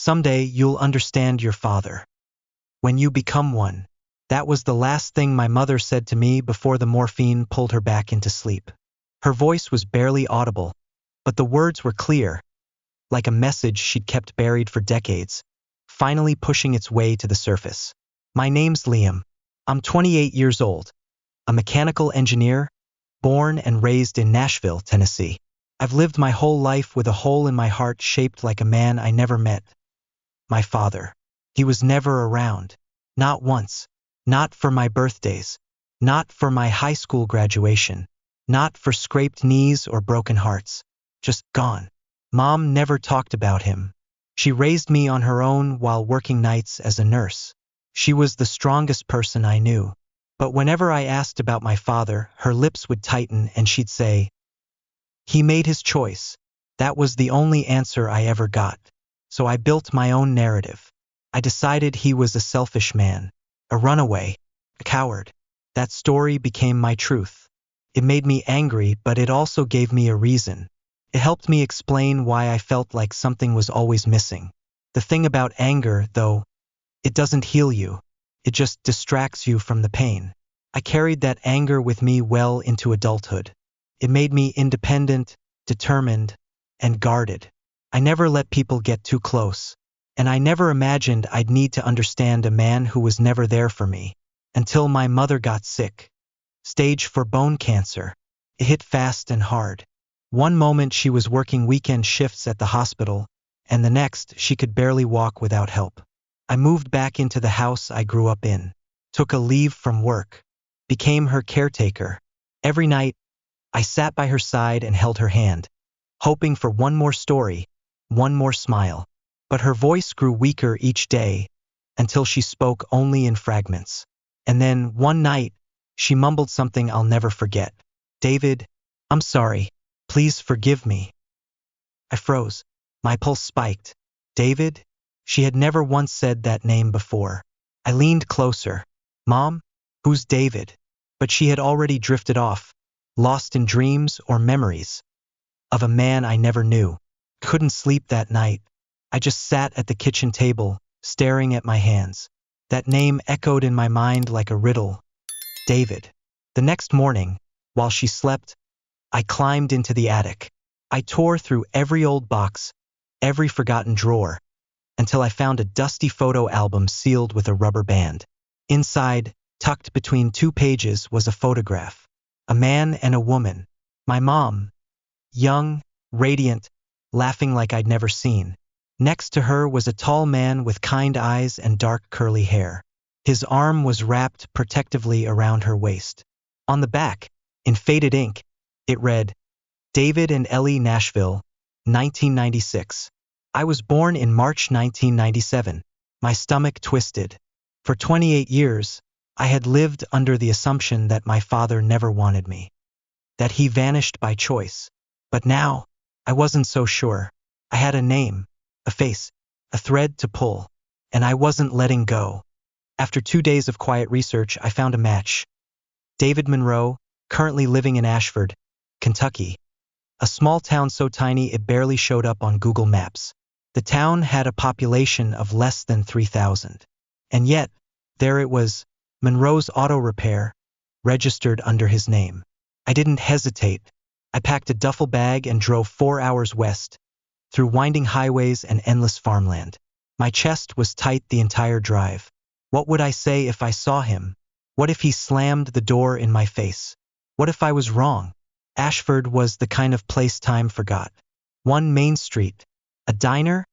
Someday you'll understand your father. When you become one. That was the last thing my mother said to me before the morphine pulled her back into sleep. Her voice was barely audible, but the words were clear, like a message she'd kept buried for decades, finally pushing its way to the surface. My name's Liam. I'm 28 years old, a mechanical engineer, born and raised in Nashville, Tennessee. I've lived my whole life with a hole in my heart shaped like a man I never met. My father. He was never around. Not once. Not for my birthdays. Not for my high school graduation. Not for scraped knees or broken hearts. Just gone. Mom never talked about him. She raised me on her own while working nights as a nurse. She was the strongest person I knew. But whenever I asked about my father, her lips would tighten and she'd say, "He made his choice." That was the only answer I ever got. So I built my own narrative. I decided he was a selfish man, a runaway, a coward. That story became my truth. It made me angry, but it also gave me a reason. It helped me explain why I felt like something was always missing. The thing about anger, though, it doesn't heal you. It just distracts you from the pain. I carried that anger with me well into adulthood. It made me independent, determined, and guarded. I never let people get too close. And I never imagined I'd need to understand a man who was never there for me. Until my mother got sick. Stage 4 bone cancer. It hit fast and hard. One moment she was working weekend shifts at the hospital, and the next she could barely walk without help. I moved back into the house I grew up in. Took a leave from work. Became her caretaker. Every night, I sat by her side and held her hand, hoping for one more story, one more smile. But her voice grew weaker each day, until she spoke only in fragments. And then, one night, she mumbled something I'll never forget. "David, I'm sorry. Please forgive me." I froze. My pulse spiked. David? She had never once said that name before. I leaned closer. "Mom? Who's David?" But she had already drifted off, lost in dreams or memories of a man I never knew. Couldn't sleep that night. I just sat at the kitchen table, staring at my hands. That name echoed in my mind like a riddle. David. The next morning, while she slept, I climbed into the attic. I tore through every old box, every forgotten drawer, until I found a dusty photo album sealed with a rubber band. Inside, tucked between 2 pages, was a photograph. A man and a woman. My mom. Young, radiant, laughing like I'd never seen. Next to her was a tall man with kind eyes and dark curly hair. His arm was wrapped protectively around her waist. On the back, in faded ink, it read, "David and Ellie, Nashville, 1996. I was born in March 1997. My stomach twisted. For 28 years, I had lived under the assumption that my father never wanted me. That he vanished by choice. But now, I wasn't so sure. I had a name, a face, a thread to pull, and I wasn't letting go. After 2 days of quiet research, I found a match. David Monroe, currently living in Ashford, Kentucky. A small town so tiny it barely showed up on Google Maps. The town had a population of less than 3,000. And yet, there it was, Monroe's Auto Repair, registered under his name. I didn't hesitate. I packed a duffel bag and drove 4 hours west, through winding highways and endless farmland. My chest was tight the entire drive. What would I say if I saw him? What if he slammed the door in my face? What if I was wrong? Ashford was the kind of place time forgot. One main street, a diner,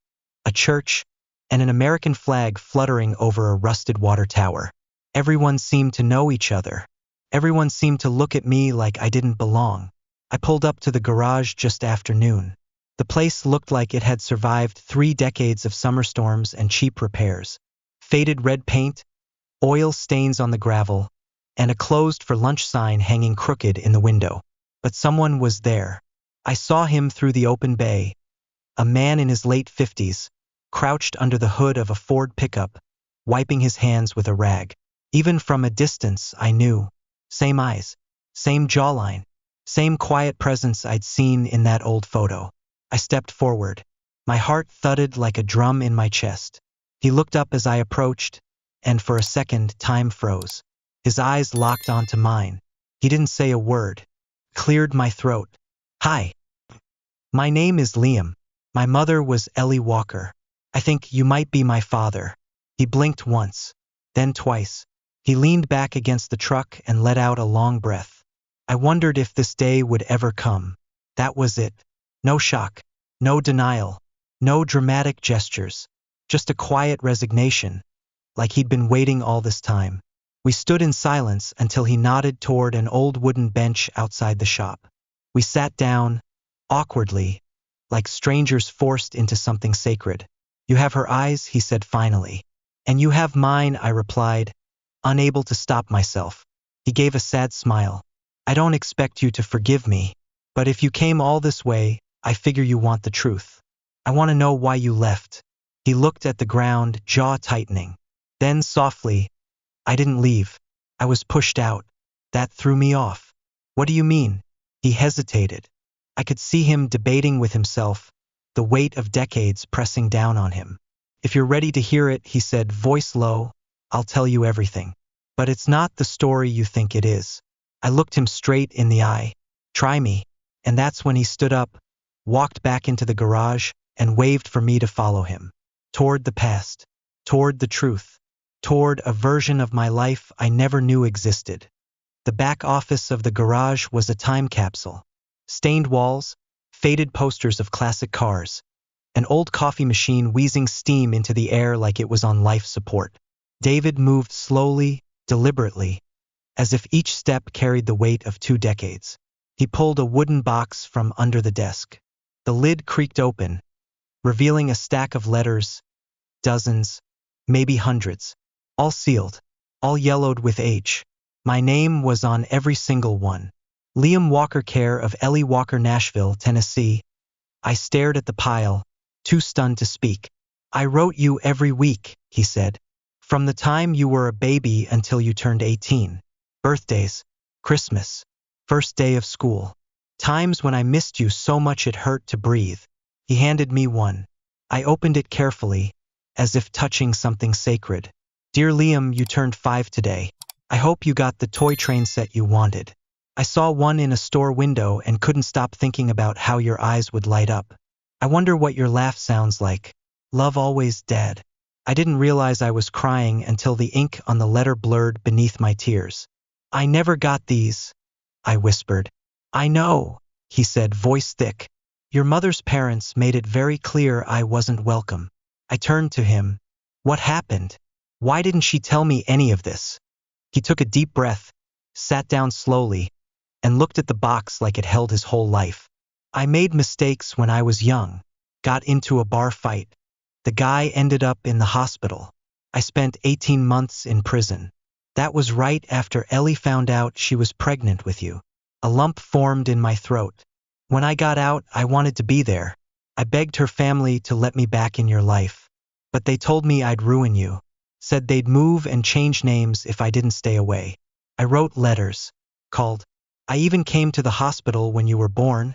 a church, and an American flag fluttering over a rusted water tower. Everyone seemed to know each other. Everyone seemed to look at me like I didn't belong. I pulled up to the garage just after noon. The place looked like it had survived 3 decades of summer storms and cheap repairs. Faded red paint, oil stains on the gravel, and a closed for lunch sign hanging crooked in the window. But someone was there. I saw him through the open bay. A man in his late 50s, crouched under the hood of a Ford pickup, wiping his hands with a rag. Even from a distance, I knew. Same eyes, same jawline, same quiet presence I'd seen in that old photo. I stepped forward. My heart thudded like a drum in my chest. He looked up as I approached, and for a second time froze. His eyes locked onto mine. He didn't say a word. Cleared my throat. Hi. My name is Liam. My mother was Ellie Walker. I think you might be my father. He blinked once, then twice. He leaned back against the truck and let out a long breath. I wondered if this day would ever come. That was it. No shock, no denial, no dramatic gestures. Just a quiet resignation, like he'd been waiting all this time. We stood in silence until he nodded toward an old wooden bench outside the shop. We sat down, awkwardly, like strangers forced into something sacred. You have her eyes, he said finally. And you have mine, I replied, unable to stop myself. He gave a sad smile. I don't expect you to forgive me, but if you came all this way, I figure you want the truth. I want to know why you left. He looked at the ground, jaw tightening. Then softly, I didn't leave. I was pushed out. That threw me off. What do you mean? He hesitated. I could see him debating with himself, the weight of decades pressing down on him. If you're ready to hear it, he said, voice low, I'll tell you everything. But it's not the story you think it is. I looked him straight in the eye. Try me. And that's when he stood up, walked back into the garage, and waved for me to follow him. Toward the past. Toward the truth. Toward a version of my life I never knew existed. The back office of the garage was a time capsule. Stained walls, faded posters of classic cars, an old coffee machine wheezing steam into the air like it was on life support. David moved slowly, deliberately, as if each step carried the weight of 2 decades. He pulled a wooden box from under the desk. The lid creaked open, revealing a stack of letters, dozens, maybe hundreds, all sealed, all yellowed with age. My name was on every single one. Liam Walker, care of Ellie Walker, Nashville, Tennessee. I stared at the pile, too stunned to speak. I wrote you every week, he said. From the time you were a baby until you turned 18. Birthdays, Christmas, first day of school. Times when I missed you so much it hurt to breathe. He handed me one. I opened it carefully, as if touching something sacred. Dear Liam, you turned 5 today. I hope you got the toy train set you wanted. I saw one in a store window and couldn't stop thinking about how your eyes would light up. I wonder what your laugh sounds like. Love always, Dad. I didn't realize I was crying until the ink on the letter blurred beneath my tears. I never got these, I whispered. I know, he said, voice thick. Your mother's parents made it very clear I wasn't welcome. I turned to him. What happened? Why didn't she tell me any of this? He took a deep breath, sat down slowly, and looked at the box like it held his whole life. I made mistakes when I was young, got into a bar fight. The guy ended up in the hospital. I spent 18 months in prison. That was right after Ellie found out she was pregnant with you. A lump formed in my throat. When I got out, I wanted to be there. I begged her family to let me back in your life. But they told me I'd ruin you. Said they'd move and change names if I didn't stay away. I wrote letters. Called. I even came to the hospital when you were born.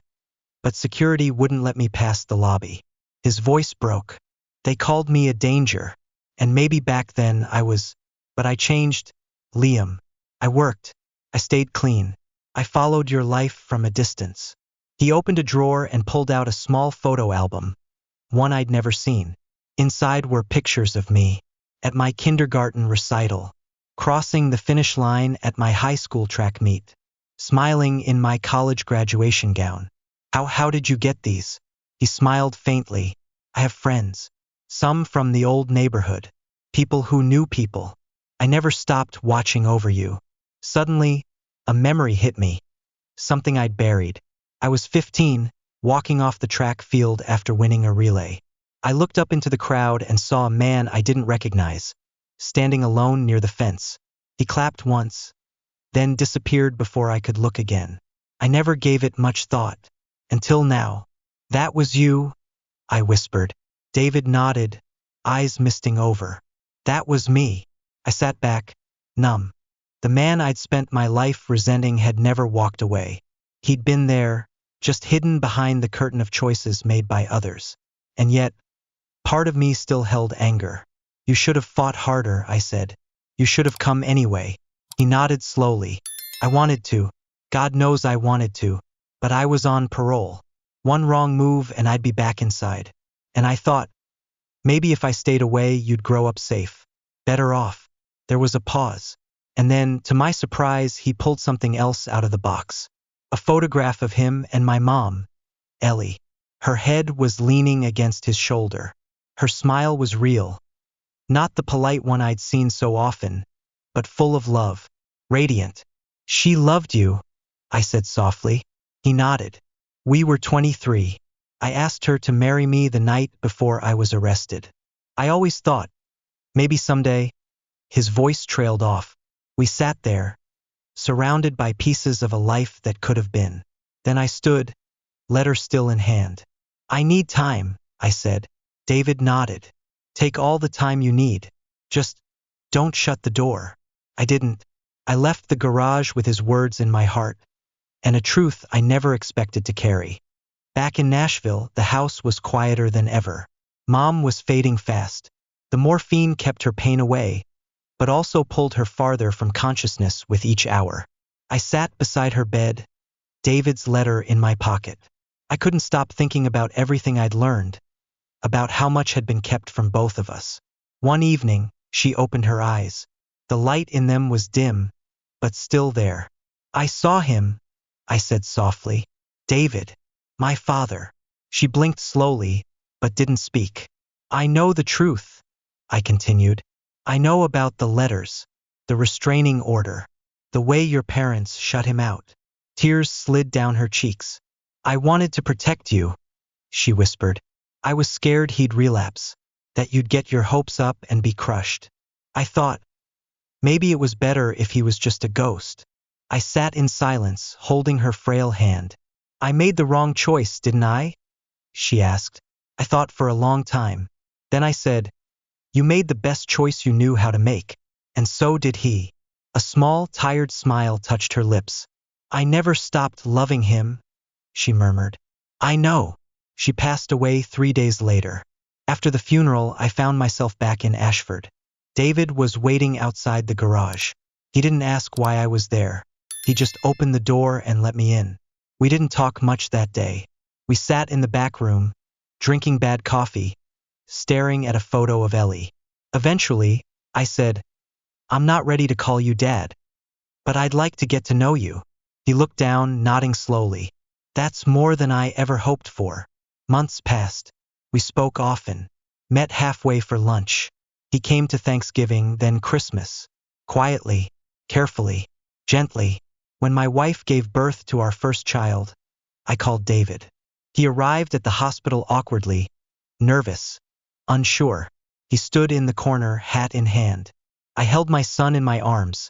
But security wouldn't let me past the lobby. His voice broke. They called me a danger. And maybe back then I was. But I changed. Liam. I worked. I stayed clean. I followed your life from a distance. He opened a drawer and pulled out a small photo album. One I'd never seen. Inside were pictures of me. At my kindergarten recital. Crossing the finish line at my high school track meet. Smiling in my college graduation gown. How did you get these? He smiled faintly. I have friends. Some from the old neighborhood. People who knew people. I never stopped watching over you. Suddenly, a memory hit me. Something I'd buried. I was 15, walking off the track field after winning a relay. I looked up into the crowd and saw a man I didn't recognize, standing alone near the fence. He clapped once, then disappeared before I could look again. I never gave it much thought. Until now. That was you? I whispered. David nodded, eyes misting over. That was me. I sat back, numb. The man I'd spent my life resenting had never walked away. He'd been there, just hidden behind the curtain of choices made by others. And yet, part of me still held anger. You should have fought harder, I said. You should have come anyway. He nodded slowly. I wanted to. God knows I wanted to. But I was on parole. One wrong move and I'd be back inside. And I thought, maybe if I stayed away, you'd grow up safe. Better off. There was a pause. And then, to my surprise, he pulled something else out of the box. A photograph of him and my mom, Ellie. Her head was leaning against his shoulder. Her smile was real. Not the polite one I'd seen so often, but full of love. Radiant. She loved you, I said softly. He nodded. We were 23. I asked her to marry me the night before I was arrested. I always thought, maybe someday. His voice trailed off. We sat there, surrounded by pieces of a life that could have been. Then I stood, letter still in hand. I need time, I said. David nodded. Take all the time you need. Just don't shut the door. I didn't. I left the garage with his words in my heart, and a truth I never expected to carry. Back in Nashville, the house was quieter than ever. Mom was fading fast. The morphine kept her pain away, but also pulled her farther from consciousness with each hour. I sat beside her bed, David's letter in my pocket. I couldn't stop thinking about everything I'd learned, about how much had been kept from both of us. One evening, she opened her eyes. The light in them was dim, but still there. I saw him, I said softly. David. My father. She blinked slowly, but didn't speak. I know the truth, I continued. I know about the letters, the restraining order, the way your parents shut him out. Tears slid down her cheeks. I wanted to protect you, she whispered. I was scared he'd relapse, that you'd get your hopes up and be crushed. I thought, maybe it was better if he was just a ghost. I sat in silence, holding her frail hand. I made the wrong choice, didn't I? She asked. I thought for a long time. Then I said, you made the best choice you knew how to make, and so did he. A small, tired smile touched her lips. I never stopped loving him, she murmured. I know. She passed away 3 days later. After the funeral, I found myself back in Ashford. David was waiting outside the garage. He didn't ask why I was there. He just opened the door and let me in. We didn't talk much that day. We sat in the back room, drinking bad coffee, staring at a photo of Ellie. Eventually, I said, I'm not ready to call you Dad, but I'd like to get to know you. He looked down, nodding slowly. That's more than I ever hoped for. Months passed. We spoke often, met halfway for lunch. He came to Thanksgiving, then Christmas. Quietly, carefully, gently. When my wife gave birth to our first child, I called David. He arrived at the hospital awkwardly, nervous, unsure. He stood in the corner, hat in hand. I held my son in my arms,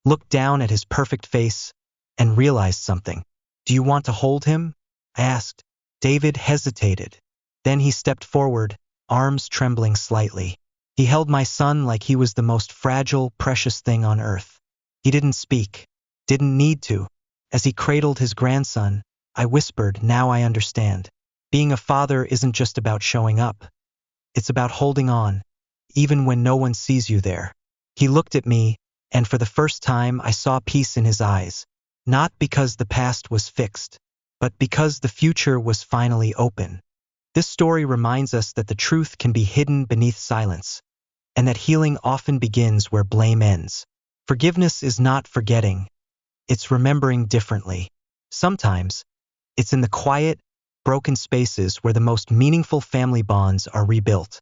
looked down at his perfect face, and realized something. Do you want to hold him? I asked. David hesitated. Then he stepped forward, arms trembling slightly. He held my son like he was the most fragile, precious thing on earth. He didn't speak, didn't need to. As he cradled his grandson, I whispered, now I understand. Being a father isn't just about showing up. It's about holding on, even when no one sees you there. He looked at me, and for the first time I saw peace in his eyes. Not because the past was fixed, but because the future was finally open. This story reminds us that the truth can be hidden beneath silence, and that healing often begins where blame ends. Forgiveness is not forgetting, it's remembering differently. Sometimes, it's in the quiet, broken spaces where the most meaningful family bonds are rebuilt.